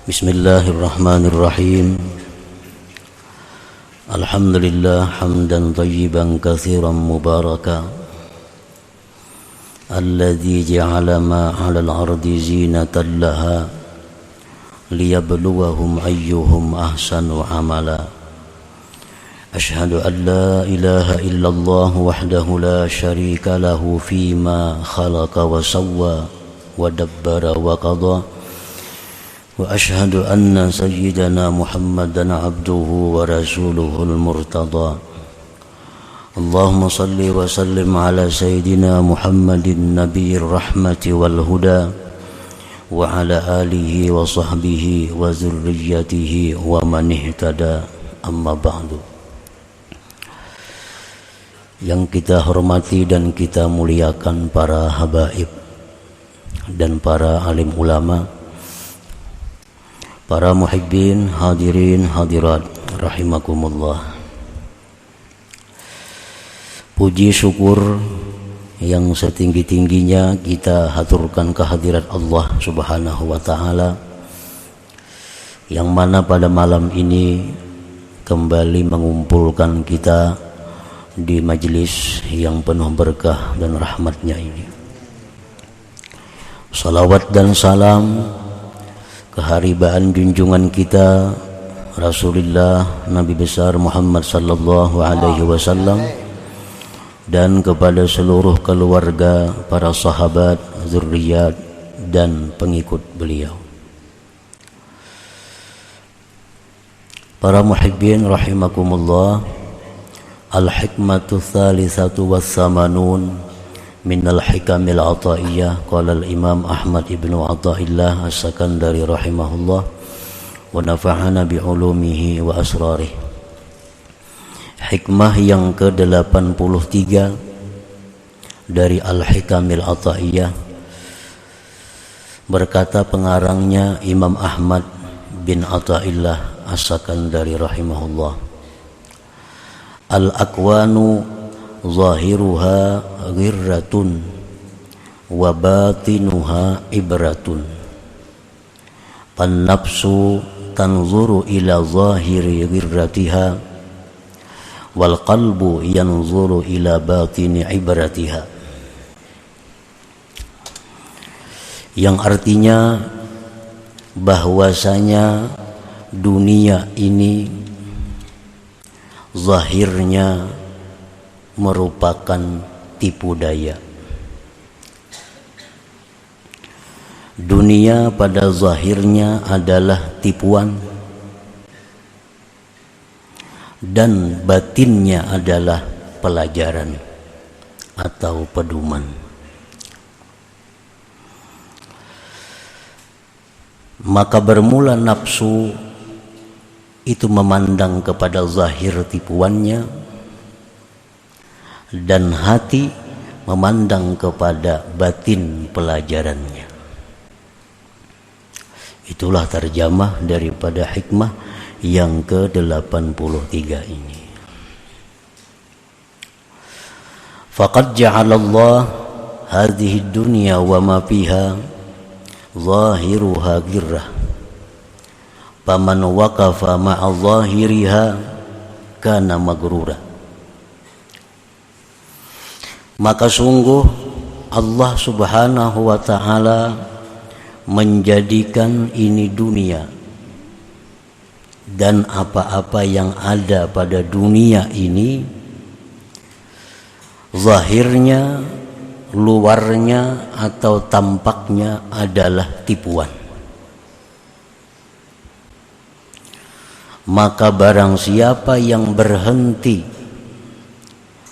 Bismillahirrahmanirrahim. Alhamdulillah hamdan tayyiban katsiran mubaraka alladzi ja'ala ma 'alal ardi zinatan laha liyabluwahum ayyuhum ahsanu amala. Ashhadu an la ilaha illallah wahdahu la syarika lahu fima khalaqa wa sawwa wa dabbara wa qada. Wa ashhadu anna sayyidana Muhammadan abduhu wa rasuluhul murtada. Allahumma salli wa sallim ala sayyidina Muhammadin nabiyir rahmati wal huda wa ala alihi wa sahbihi wa zurriyyatihi wa man ihtada, amma ba'du. Yang kita hormati dan kita muliakan para habaib dan para alim ulama, para muhibbin, hadirin, hadirat, rahimakumullah. Puji syukur yang setinggi-tingginya kita haturkan kehadirat Allah subhanahu wa ta'ala, yang mana pada malam ini kembali mengumpulkan kita di majlis yang penuh berkah dan rahmatnya ini. Salawat dan salam keharibaan junjungan kita Rasulullah Nabi besar Muhammad sallallahu alaihi wasallam dan kepada seluruh keluarga, para sahabat, zurriyat dan pengikut beliau. Para muhibbin rahimakumullah, al-hikmatu thalithatu was-samanun minal hikamil ataiyah, qala al-imam Ahmad ibnu Athaillah as-Sakandari rahimahullah wa nafa'ana bi'ulumihi wa asrarih. Hikmah yang ke-83 dari al-hikamil ataiyah, berkata pengarangnya Imam Ahmad bin Athaillah as-Sakandari rahimahullah, al-akwanu zahiruha ghirratun wa batinuha ibratun. Pan-nafsu tanzuru ila zahiri ghirratiha wal qalbu yanzuru ila batini ibratiha. Yang artinya bahwasanya dunia ini zahirnya merupakan tipu daya. Dunia pada zahirnya adalah tipuan dan batinnya adalah pelajaran atau pedoman. Maka bermula nafsu itu memandang kepada zahir tipuannya, dan hati memandang kepada batin pelajarannya. Itulah terjemah daripada hikmah yang ke-83 ini. Faqad ja'alallah hadhihi dunya wa ma fiha zahiruha ghirrah. Faman waqafa ma'a zahiriha kana magrura. Maka sungguh Allah subhanahu wa ta'ala menjadikan ini dunia dan apa-apa yang ada pada dunia ini, zahirnya, luarnya atau tampaknya adalah tipuan. Maka barang siapa yang berhenti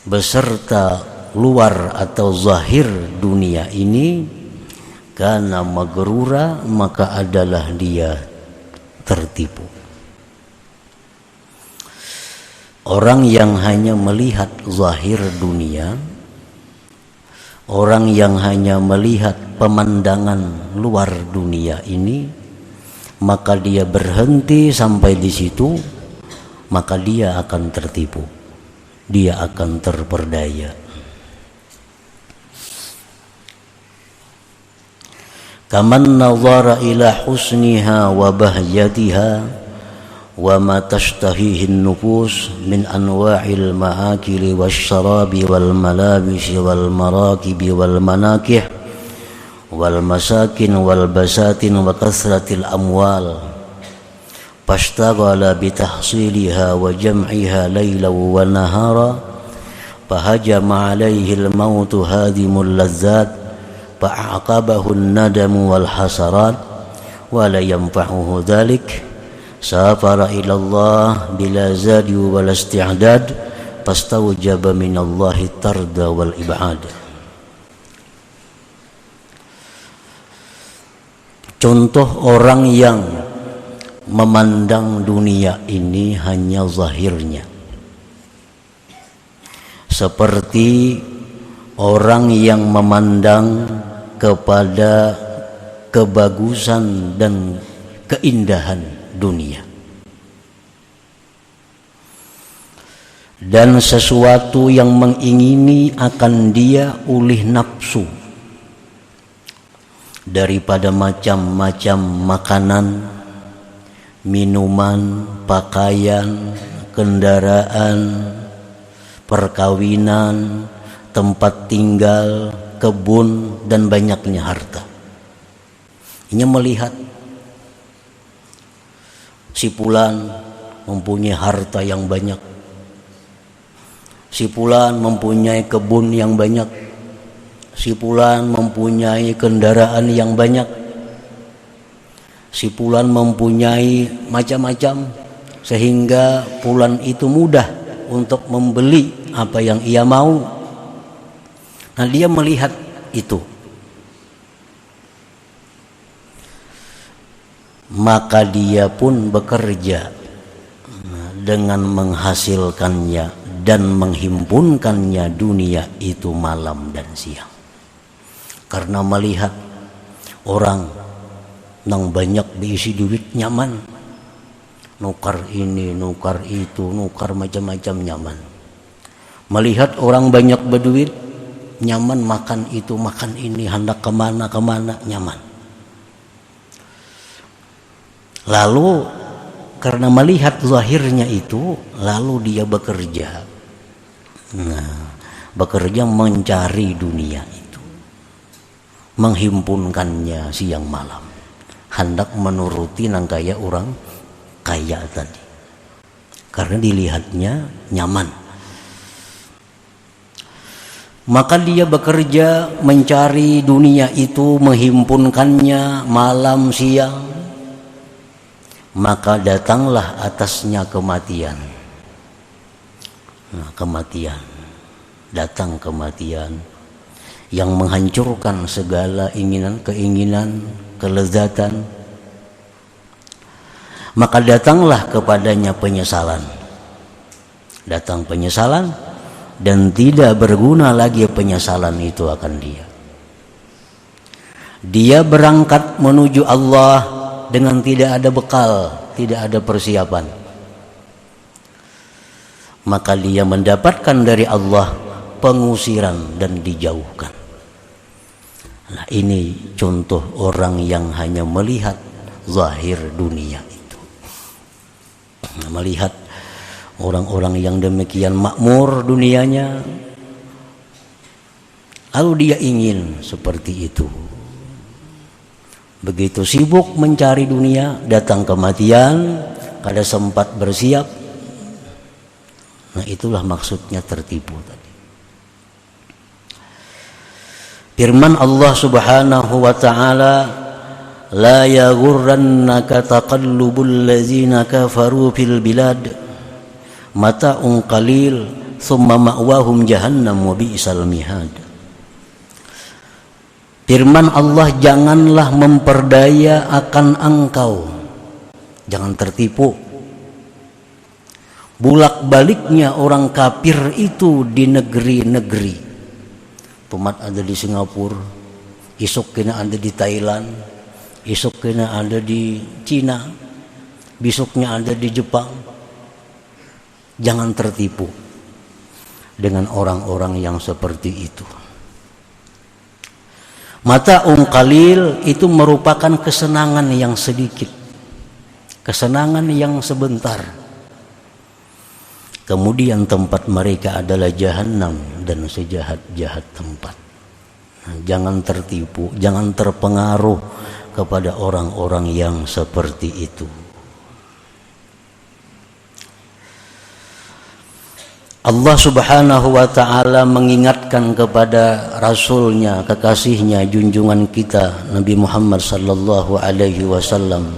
beserta luar atau zahir dunia ini, karena magrura, maka adalah dia tertipu. Orang yang hanya melihat zahir dunia, orang yang hanya melihat pemandangan luar dunia ini, maka dia berhenti sampai di situ, maka dia akan tertipu, dia akan terperdaya. kaman nazara ila husniha wa bahjatiha wa ma tashtahihi an-nufus min anwa'il ma'akili wasyarabi wal malabisi wal marakibi wal manakih wal masakin wal basatin wa kasratil amwal fashtaghala bitahsiliha wa jam'iha laylan wa nahara fahajama alaihi al-mautu hadimul lazzat fa'aqabahu an-nadamu wal hasarat wa la yanfa'uhu dhalik safara ila Allah bila zadi wal isti'dad fastawjaba min Allah tarda wal ib'ad. Contoh orang yang memandang dunia ini hanya zahirnya, seperti orang yang memandang kepada kebagusan dan keindahan dunia, dan sesuatu yang mengingini akan dia oleh nafsu daripada macam-macam makanan, minuman, pakaian, kendaraan, perkawinan, tempat tinggal, kebun, dan banyaknya harta. Ini melihat si fulan mempunyai harta yang banyak, si fulan mempunyai kebun yang banyak, si fulan mempunyai kendaraan yang banyak, si fulan mempunyai macam-macam, sehingga fulan itu mudah untuk membeli apa yang ia mau. Nah, dia melihat itu, maka dia pun bekerja dengan menghasilkannya dan menghimpunkannya dunia itu malam dan siang, karena melihat orang nang banyak diisi duit nyaman, nukar ini, nukar itu, nukar macam-macam nyaman. Melihat orang banyak berduit nyaman, makan itu, makan ini, hendak kemana-kemana nyaman. Lalu karena melihat zahirnya itu, lalu dia bekerja. Nah, bekerja mencari dunia itu, menghimpunkannya siang malam, hendak menuruti nang kaya orang kaya tadi, karena dilihatnya nyaman. Maka dia bekerja mencari dunia itu, menghimpunkannya malam siang. Maka datanglah atasnya kematian. Nah, kematian, datang kematian yang menghancurkan segala keinginan, kelezatan. Maka datanglah kepadanya penyesalan. Datang penyesalan, dan tidak berguna lagi penyesalan itu akan dia. Dia berangkat menuju Allah dengan tidak ada bekal, tidak ada persiapan. Maka dia mendapatkan dari Allah pengusiran dan dijauhkan. Nah, ini contoh orang yang hanya melihat zahir dunia itu. Melihat orang-orang yang demikian makmur dunianya, lalu dia ingin seperti itu. Begitu sibuk mencari dunia, datang kematian, kada sempat bersiap. Nah, itulah maksudnya tertipu tadi. Firman Allah Subhanahu wa ta'ala, la yaghurrannaka taqallubul ladzina kafaru fil bilad mata'un qalil thumma ma'wahum jahannam wa bi'sal mihad. Firman Allah, janganlah memperdaya akan engkau, jangan tertipu. Bulak-baliknya orang kafir itu di negeri-negeri. Tumat ada di Singapura, isuk kena ada di Thailand, isuk kena ada di Cina, besoknya ada di Jepang. Jangan tertipu dengan orang-orang yang seperti itu. Mata'un qalil itu merupakan kesenangan yang sedikit, kesenangan yang sebentar. Kemudian tempat mereka adalah jahanam dan sejahat-jahat tempat. Nah, jangan tertipu, jangan terpengaruh kepada orang-orang yang seperti itu. Allah subhanahu wa ta'ala mengingatkan kepada Rasulnya, kekasihnya, junjungan kita Nabi Muhammad sallallahu alaihi wasallam,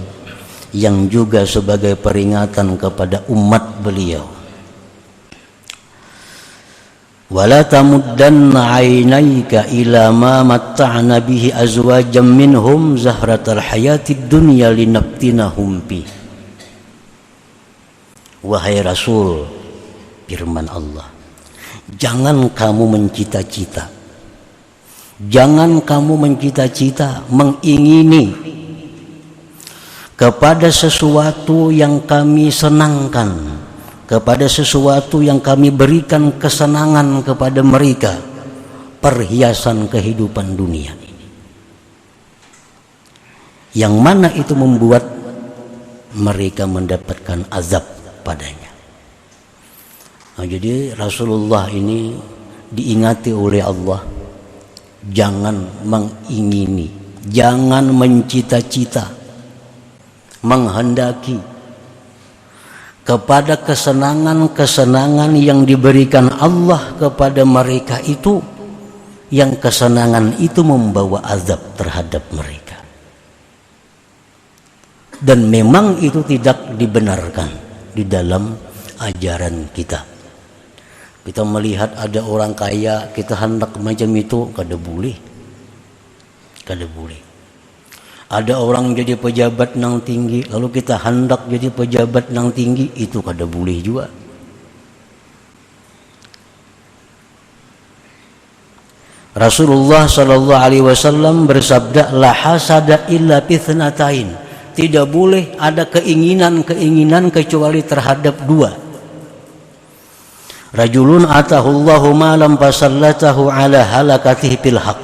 yang juga sebagai peringatan kepada umat beliau. Wala tamuddanna 'ainaika ila ma matta'na bihi azwajan minhum zahratal hayatid dunya linaftinahum fi. Wahai Rasul, firman Allah, jangan kamu mencita-cita, jangan kamu mencita-cita, mengingini kepada sesuatu yang kami senangkan, kepada sesuatu yang kami berikan kesenangan kepada mereka, perhiasan kehidupan dunia ini, yang mana itu membuat mereka mendapatkan azab padanya. Nah, jadi Rasulullah ini diingati oleh Allah, jangan mengingini, jangan mencita-cita, menghendaki kepada kesenangan-kesenangan yang diberikan Allah kepada mereka itu, yang kesenangan itu membawa azab terhadap mereka. Dan memang itu tidak dibenarkan di dalam ajaran kita. Kita melihat ada orang kaya, kita hendak macam itu, kada boleh. Kada boleh. Ada orang jadi pejabat nang tinggi, lalu kita hendak jadi pejabat nang tinggi, itu kada boleh juga. Rasulullah sallallahu alaihi wasallam bersabda, la hasada illa fitnatain. Tidak boleh ada keinginan-keinginan kecuali terhadap dua. Rajulun atahullahu malam fasallatahu ala halakatihi fil haq.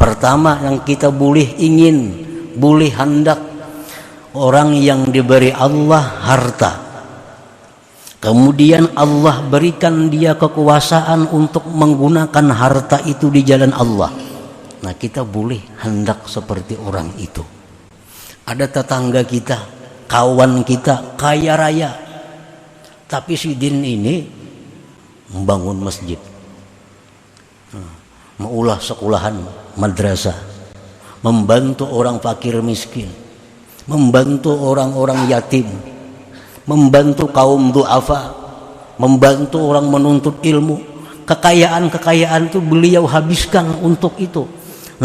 Pertama yang kita boleh ingin, boleh hendak, orang yang diberi Allah harta, kemudian Allah berikan dia kekuasaan untuk menggunakan harta itu di jalan Allah. Nah, kita boleh hendak seperti orang itu. Ada tetangga kita, kawan kita kaya raya, tapi si din ini membangun masjid, mengulah sekolahan, madrasah, membantu orang fakir miskin, membantu orang-orang yatim, membantu kaum du'afa, membantu orang menuntut ilmu. Kekayaan-kekayaan itu beliau habiskan untuk itu.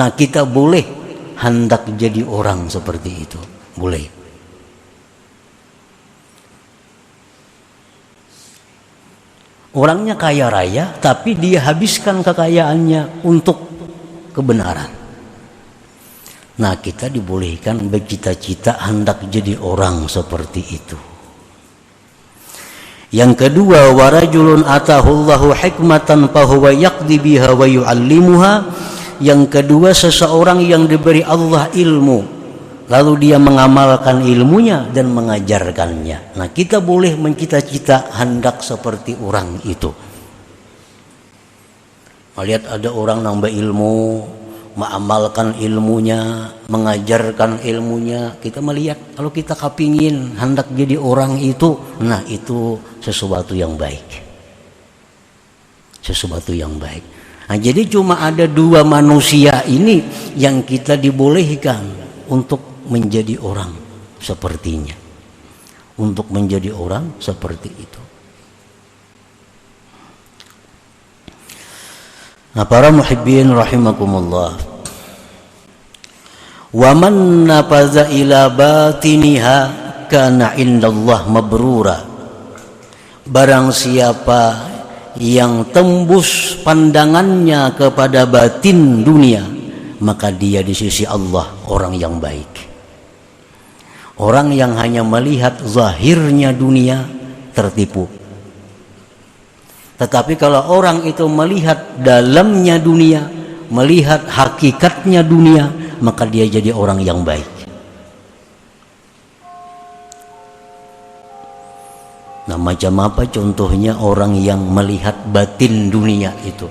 Nah, kita boleh hendak jadi orang seperti itu, boleh. Orangnya kaya raya, tapi dia habiskan kekayaannya untuk kebenaran. Nah, kita dibolehkan bercita-cita hendak jadi orang seperti itu. Yang kedua, warajulun atahullahu hikmatan fahuwa yaqdi biha wa yu'allimuha. Yang kedua, seseorang yang diberi Allah ilmu, lalu dia mengamalkan ilmunya dan mengajarkannya. Nah, kita boleh mencita-cita hendak seperti orang itu. Melihat ada orang nambah ilmu, mengamalkan ilmunya, mengajarkan ilmunya, kita melihat kalau kita kepingin hendak jadi orang itu, nah itu sesuatu yang baik. Sesuatu yang baik. Nah, jadi cuma ada dua manusia ini yang kita dibolehkan untuk menjadi orang sepertinya, untuk menjadi orang seperti itu. Nah, para muhibbin rahimakumullah, wa man nafaza ila batiniha kana indallah mabrura. Barang siapa yang tembus pandangannya kepada batin dunia, maka dia di sisi Allah orang yang baik. Orang yang hanya melihat zahirnya dunia tertipu. Tetapi kalau orang itu melihat dalamnya dunia, melihat hakikatnya dunia, maka dia jadi orang yang baik. Nah, macam apa contohnya orang yang melihat batin dunia itu?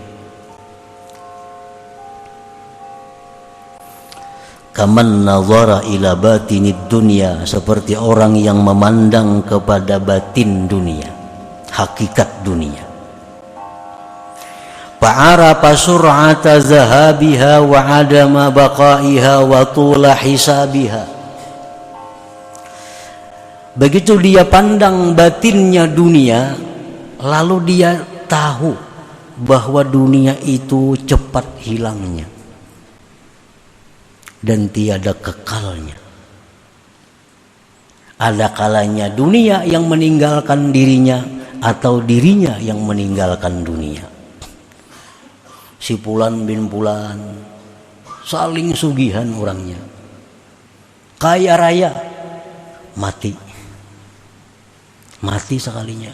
Kaman nazara ila batinid dunya, seperti orang yang memandang kepada batin dunia, hakikat dunia. Fa'arafa sur'ata zahabiha wa adama baqaiha wa tula hisabiha. Begitu dia pandang batinnya dunia, lalu dia tahu bahwa dunia itu cepat hilangnya dan tiada kekalnya. Ada kalanya dunia yang meninggalkan dirinya atau dirinya yang meninggalkan dunia. Si Fulan bin Fulan saling sugihan orangnya, kaya raya, mati sekalinya.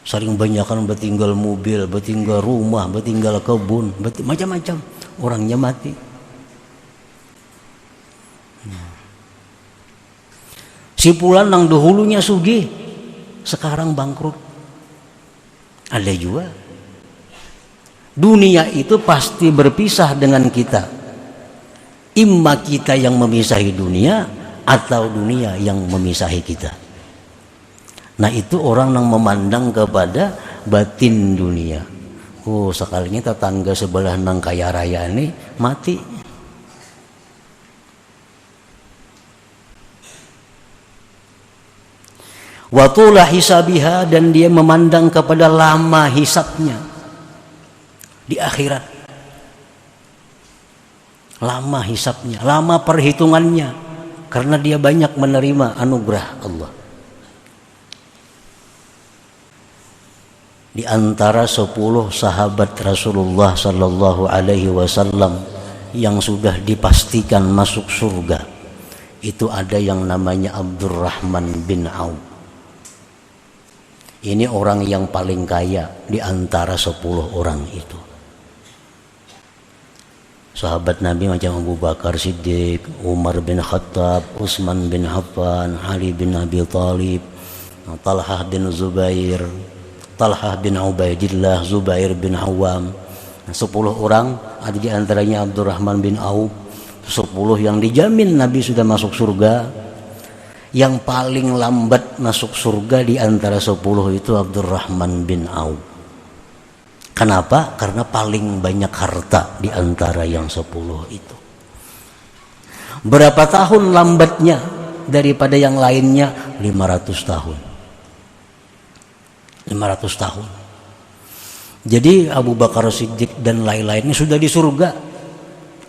Saling banyakan bertinggal mobil, bertinggal rumah, bertinggal kebun, macam-macam, orangnya mati. Si Fulan yang dahulunya sugih, sekarang bangkrut. Ada juga. Dunia itu pasti berpisah dengan kita. Imma kita yang memisahi dunia atau dunia yang memisahi kita. Nah, itu orang yang memandang kepada batin dunia. Oh, sekalinya tetangga sebelah nang kaya raya ini mati. Watulah hisabiha, dan dia memandang kepada lama hisabnya di akhirat. Lama hisabnya, lama perhitungannya, karena dia banyak menerima anugerah Allah. Di antara 10 sahabat Rasulullah sallallahu alaihi wasallam yang sudah dipastikan masuk surga, itu ada yang namanya Abdurrahman bin Auf. Ini orang yang paling kaya di antara 10 orang itu. Sahabat Nabi macam Abu Bakar Siddiq, Umar bin Khattab, Utsman bin Affan, Ali bin Abi Thalib, Talhah bin Zubair, Talhah bin Ubaidillah, Zubair bin Awam. 10 orang, ada di antaranya Abdurrahman bin Auf. 10 yang dijamin Nabi sudah masuk surga. Yang paling lambat masuk surga di antara 10 itu Abdurrahman bin Auf. Kenapa? Karena paling banyak harta di antara yang 10 itu. Berapa tahun lambatnya daripada yang lainnya? 500 tahun. 500 tahun. Jadi Abu Bakar Siddiq dan lain-lainnya sudah di surga.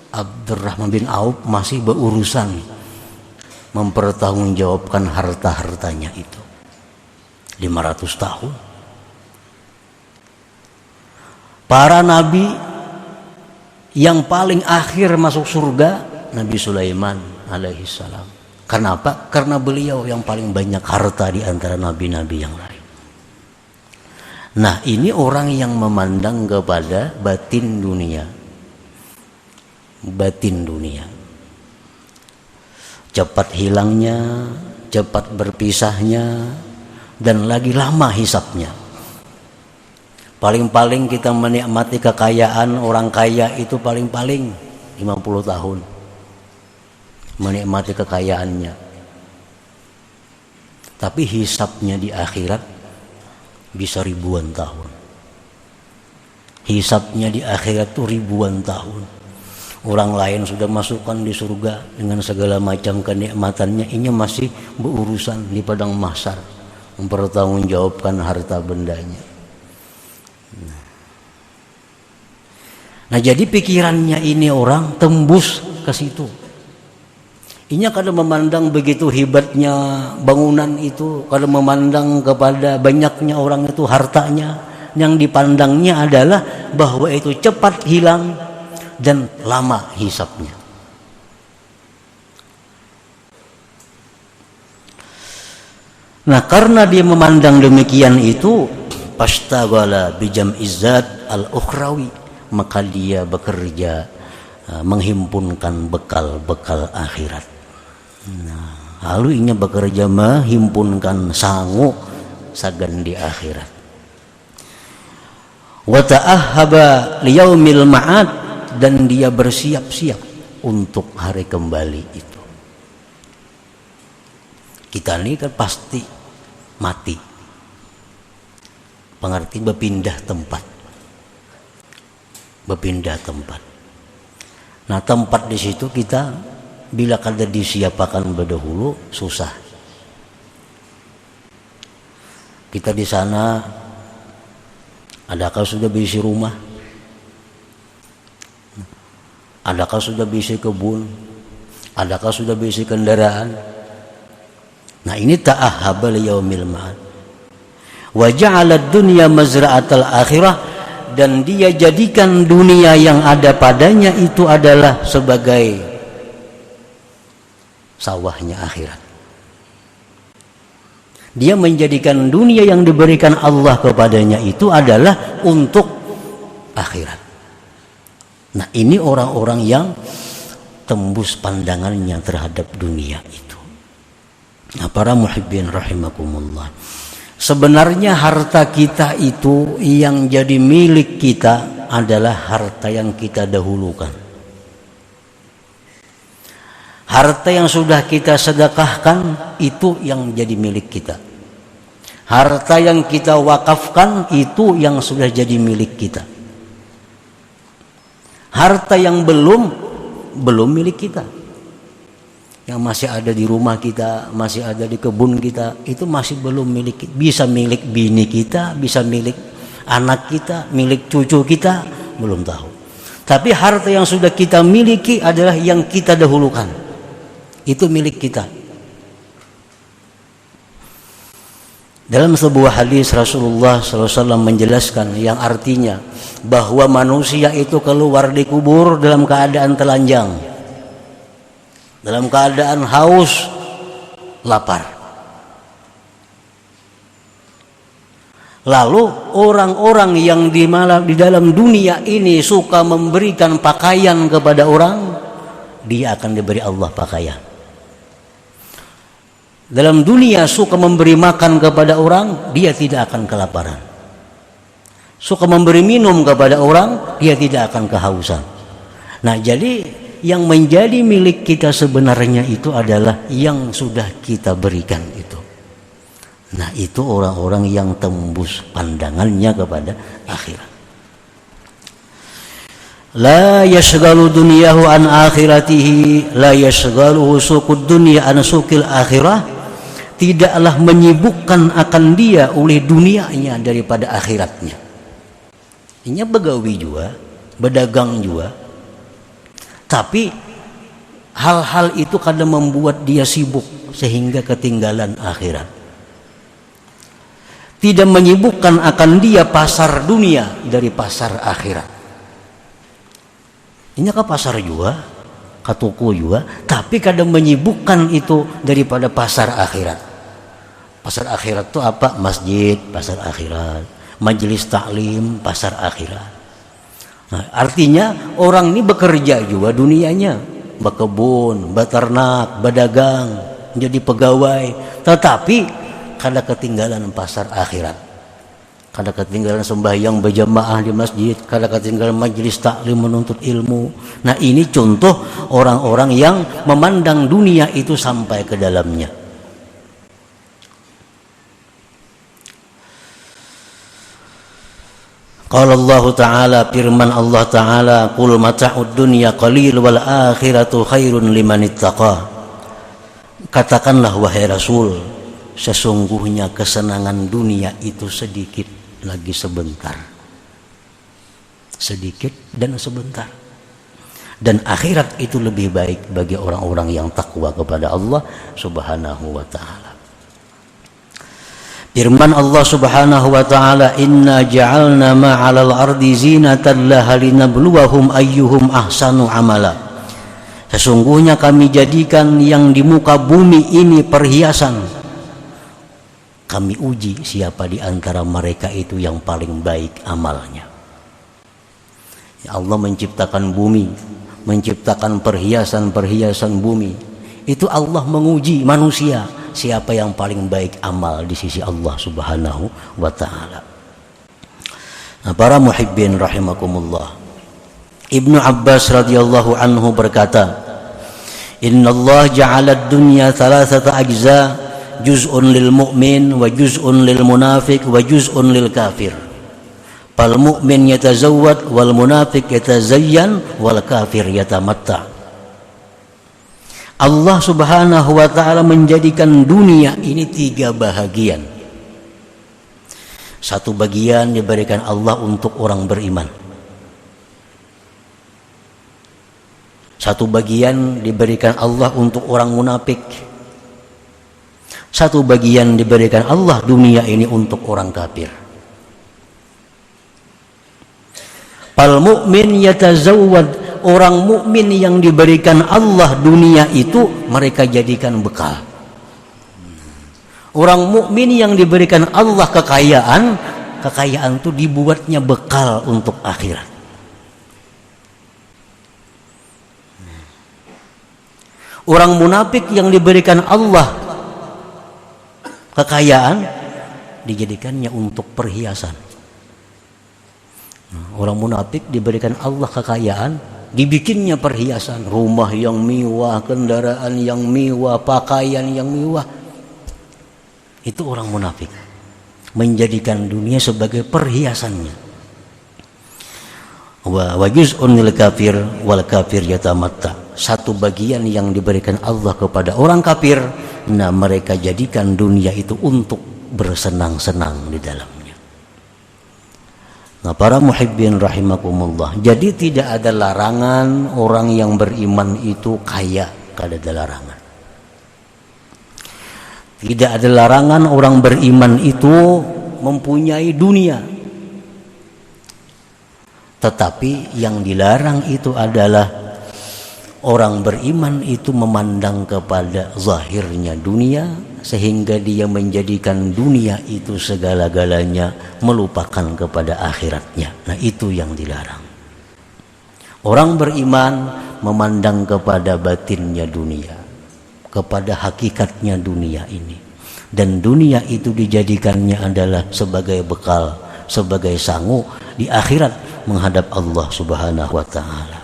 Abdurrahman bin Auf masih berurusan mempertanggungjawabkan harta-hartanya itu. 500 tahun. Para nabi yang paling akhir masuk surga, Nabi Sulaiman alaihi salam. Kenapa? Karena beliau yang paling banyak harta di antara nabi-nabi yang lain. Nah, ini orang yang memandang kepada batin dunia. Batin dunia. Cepat hilangnya, cepat berpisahnya, dan lagi lama hisapnya. Paling-paling kita menikmati kekayaan orang kaya itu paling-paling 50 tahun. Menikmati kekayaannya. Tapi hisapnya di akhirat bisa ribuan tahun. Hisapnya di akhirat itu ribuan tahun. Orang lain sudah masukkan di surga dengan segala macam kenikmatannya, ini masih berurusan di padang mahsyar mempertanggungjawabkan harta bendanya. Nah, jadi pikirannya ini orang tembus ke situ. Ini kalau memandang begitu hebatnya bangunan itu, kalau memandang kepada banyaknya orang itu hartanya, yang dipandangnya adalah bahwa itu cepat hilang dan lama hisapnya. Nah, karena dia memandang demikian itu, pastaghala bijam izzat al-ukhrawi, maka dia bekerja menghimpunkan bekal-bekal akhirat. Nah, lalu inya bekerja menghimpunkan sangu sagan di akhirat. Wa ta'ahhaba liyaumil ma'ad, dan dia bersiap-siap untuk hari kembali itu. Kita ini kan pasti mati. Pengerti berpindah tempat. Berpindah tempat. Nah, tempat di situ kita bila kada disiapakan berdahulu susah. Kita di sana, adakah sudah berisi rumah? Adakah sudah berisi kebun? Adakah sudah berisi kendaraan? Nah, ini ta'ahhaba liyaumil ma'ad. Wa ja'ala ad-dunya mazra'atal akhirah, dan dia jadikan dunia yang ada padanya itu adalah sebagai sawahnya akhirat. Dia menjadikan dunia yang diberikan Allah kepadanya itu adalah untuk akhirat. Nah, ini orang-orang yang tembus pandangannya terhadap dunia itu. Nah, para muhibbin rahimakumullah, sebenarnya harta kita itu yang jadi milik kita adalah harta yang kita dahulukan. Harta yang sudah kita sedekahkan itu yang jadi milik kita. Harta yang kita wakafkan itu yang sudah jadi milik kita. Harta yang belum milik kita, yang masih ada di rumah kita, masih ada di kebun kita, itu masih belum milik kita. Bisa milik bini kita, bisa milik anak kita, milik cucu kita, belum tahu. Tapi harta yang sudah kita miliki adalah yang kita dahulukan, itu milik kita. Dalam sebuah hadis Rasulullah SAW menjelaskan yang artinya bahwa manusia itu keluar di kubur dalam keadaan telanjang, dalam keadaan haus, lapar. Lalu orang-orang yang di dalam dunia ini suka memberikan pakaian kepada orang, dia akan diberi Allah pakaian. Dalam dunia suka memberi makan kepada orang, dia tidak akan kelaparan. Suka memberi minum kepada orang, dia tidak akan kehausan. Nah, jadi yang menjadi milik kita sebenarnya itu adalah yang sudah kita berikan itu. Nah, itu orang-orang yang tembus pandangannya kepada akhirat. La yashghalu dunyahu an akhiratihi, la yashghaluhu suqud dunya an suqil akhirah. Tidaklah menyibukkan akan dia oleh dunianya daripada akhiratnya. Ini begawi juga, berdagang juga. Tapi hal-hal itu kadang membuat dia sibuk sehingga ketinggalan akhirat. Tidak menyibukkan akan dia pasar dunia dari pasar akhirat. Ini ke pasar juga, ke toko juga, tapi kadang menyibukkan itu daripada pasar akhirat. Pasar akhirat itu apa? Masjid, pasar akhirat. Majelis taklim, pasar akhirat. Nah, artinya orang ini bekerja juga dunianya, berkebun, beternak, berdagang, jadi pegawai, tetapi kada ketinggalan pasar akhirat, kada ketinggalan sembahyang berjamaah di masjid, kada ketinggalan majelis taklim menuntut ilmu. Nah, ini contoh orang-orang yang memandang dunia itu sampai ke dalamnya. Qala Allah Ta'ala, firman Allah Ta'ala, qul mata'ud dunya qalil wal akhiratu khairun liman ittaqa. Katakanlah wahai Rasul, sesungguhnya kesenangan dunia itu sedikit lagi sebentar. Sedikit dan sebentar. Dan akhirat itu lebih baik bagi orang-orang yang takwa kepada Allah Subhanahu wa Ta'ala. Firman Allah Subhanahu wa Ta'ala, inna ja'alna ma'alal ardi zinatan laha linabluwahum ayyuhum ahsanu amala. Sesungguhnya kami jadikan yang di muka bumi ini perhiasan. Kami uji siapa di antara mereka itu yang paling baik amalnya. Allah menciptakan bumi, menciptakan perhiasan-perhiasan bumi. Itu Allah menguji manusia, siapa yang paling baik amal di sisi Allah Subhanahu wa taala. Nah, para muhibbin rahimakumullah. Ibnu Abbas radhiyallahu anhu berkata, "Innallaha ja'ala ad-dunya thalathata ajza, juz'un lil mu'min wa juz'un lil munafiq wa juz'un lil kafir. Fal mu'min yatazawwad wal munafiq yatazayyan wal kafir yatamatta." Allah Subhanahu wa taala menjadikan dunia ini 3 bahagian. Satu bagian diberikan Allah untuk orang beriman. Satu bagian diberikan Allah untuk orang munafik. Satu bagian diberikan Allah dunia ini untuk orang kafir. Al mu'min yatazawwad, orang mukmin yang diberikan Allah dunia itu mereka jadikan bekal. Orang mukmin yang diberikan Allah kekayaan itu dibuatnya bekal untuk akhirat. Orang munafik yang diberikan Allah kekayaan dijadikannya untuk perhiasan. Orang munafik diberikan Allah kekayaan, dibikinnya perhiasan, rumah yang mewah, kendaraan yang mewah, pakaian yang mewah. Itu orang munafik, menjadikan dunia sebagai perhiasannya. Wa juz'un lil kafir wal kafir yatamatta. Satu bagian yang diberikan Allah kepada orang kafir, nah mereka jadikan dunia itu untuk bersenang-senang di dalamnya. Nah, para muhibbin rahimakumullah, jadi tidak ada larangan orang yang beriman itu kaya, tidak ada larangan. Tidak ada larangan orang beriman itu mempunyai dunia. Tetapi yang dilarang itu adalah orang beriman itu memandang kepada zahirnya dunia, sehingga dia menjadikan dunia itu segala-galanya, melupakan kepada akhiratnya. Nah, itu yang dilarang. Orang beriman memandang kepada batinnya dunia, kepada hakikatnya dunia ini, dan dunia itu dijadikannya adalah sebagai bekal, sebagai sangu di akhirat menghadap Allah Subhanahu wa taala.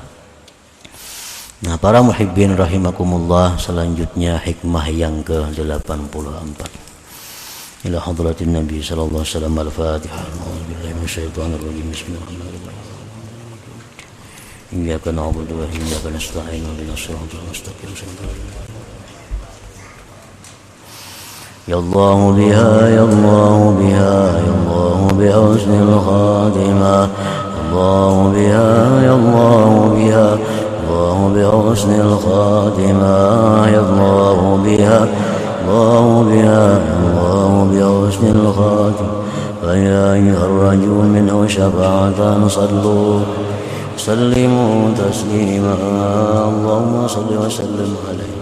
Nah, para muhibbin rahimakumullah, selanjutnya hikmah yang ke-84. Ila hadratin Nabi sallallahu alaihi wasallam. Al-Fatihah. A'udzubillahi minasyaitonir rajim. Bismillahirrahmanirrahim. Iyyaka na'budu wa iyyaka nasta'in. Ihdinas siratal mustaqim. Ya Allah biha, ya Allah biha, ya Allah bi husnil khatimah. Allah biha, ya Allah biha, الله بحسن الخاتمة. يا الله بها، الله بها، الله بحسن الخاتمة. فيا أيها الرجل منه شفاعة صلوا سلموا تسليما. اللهم صل وسلم عليه.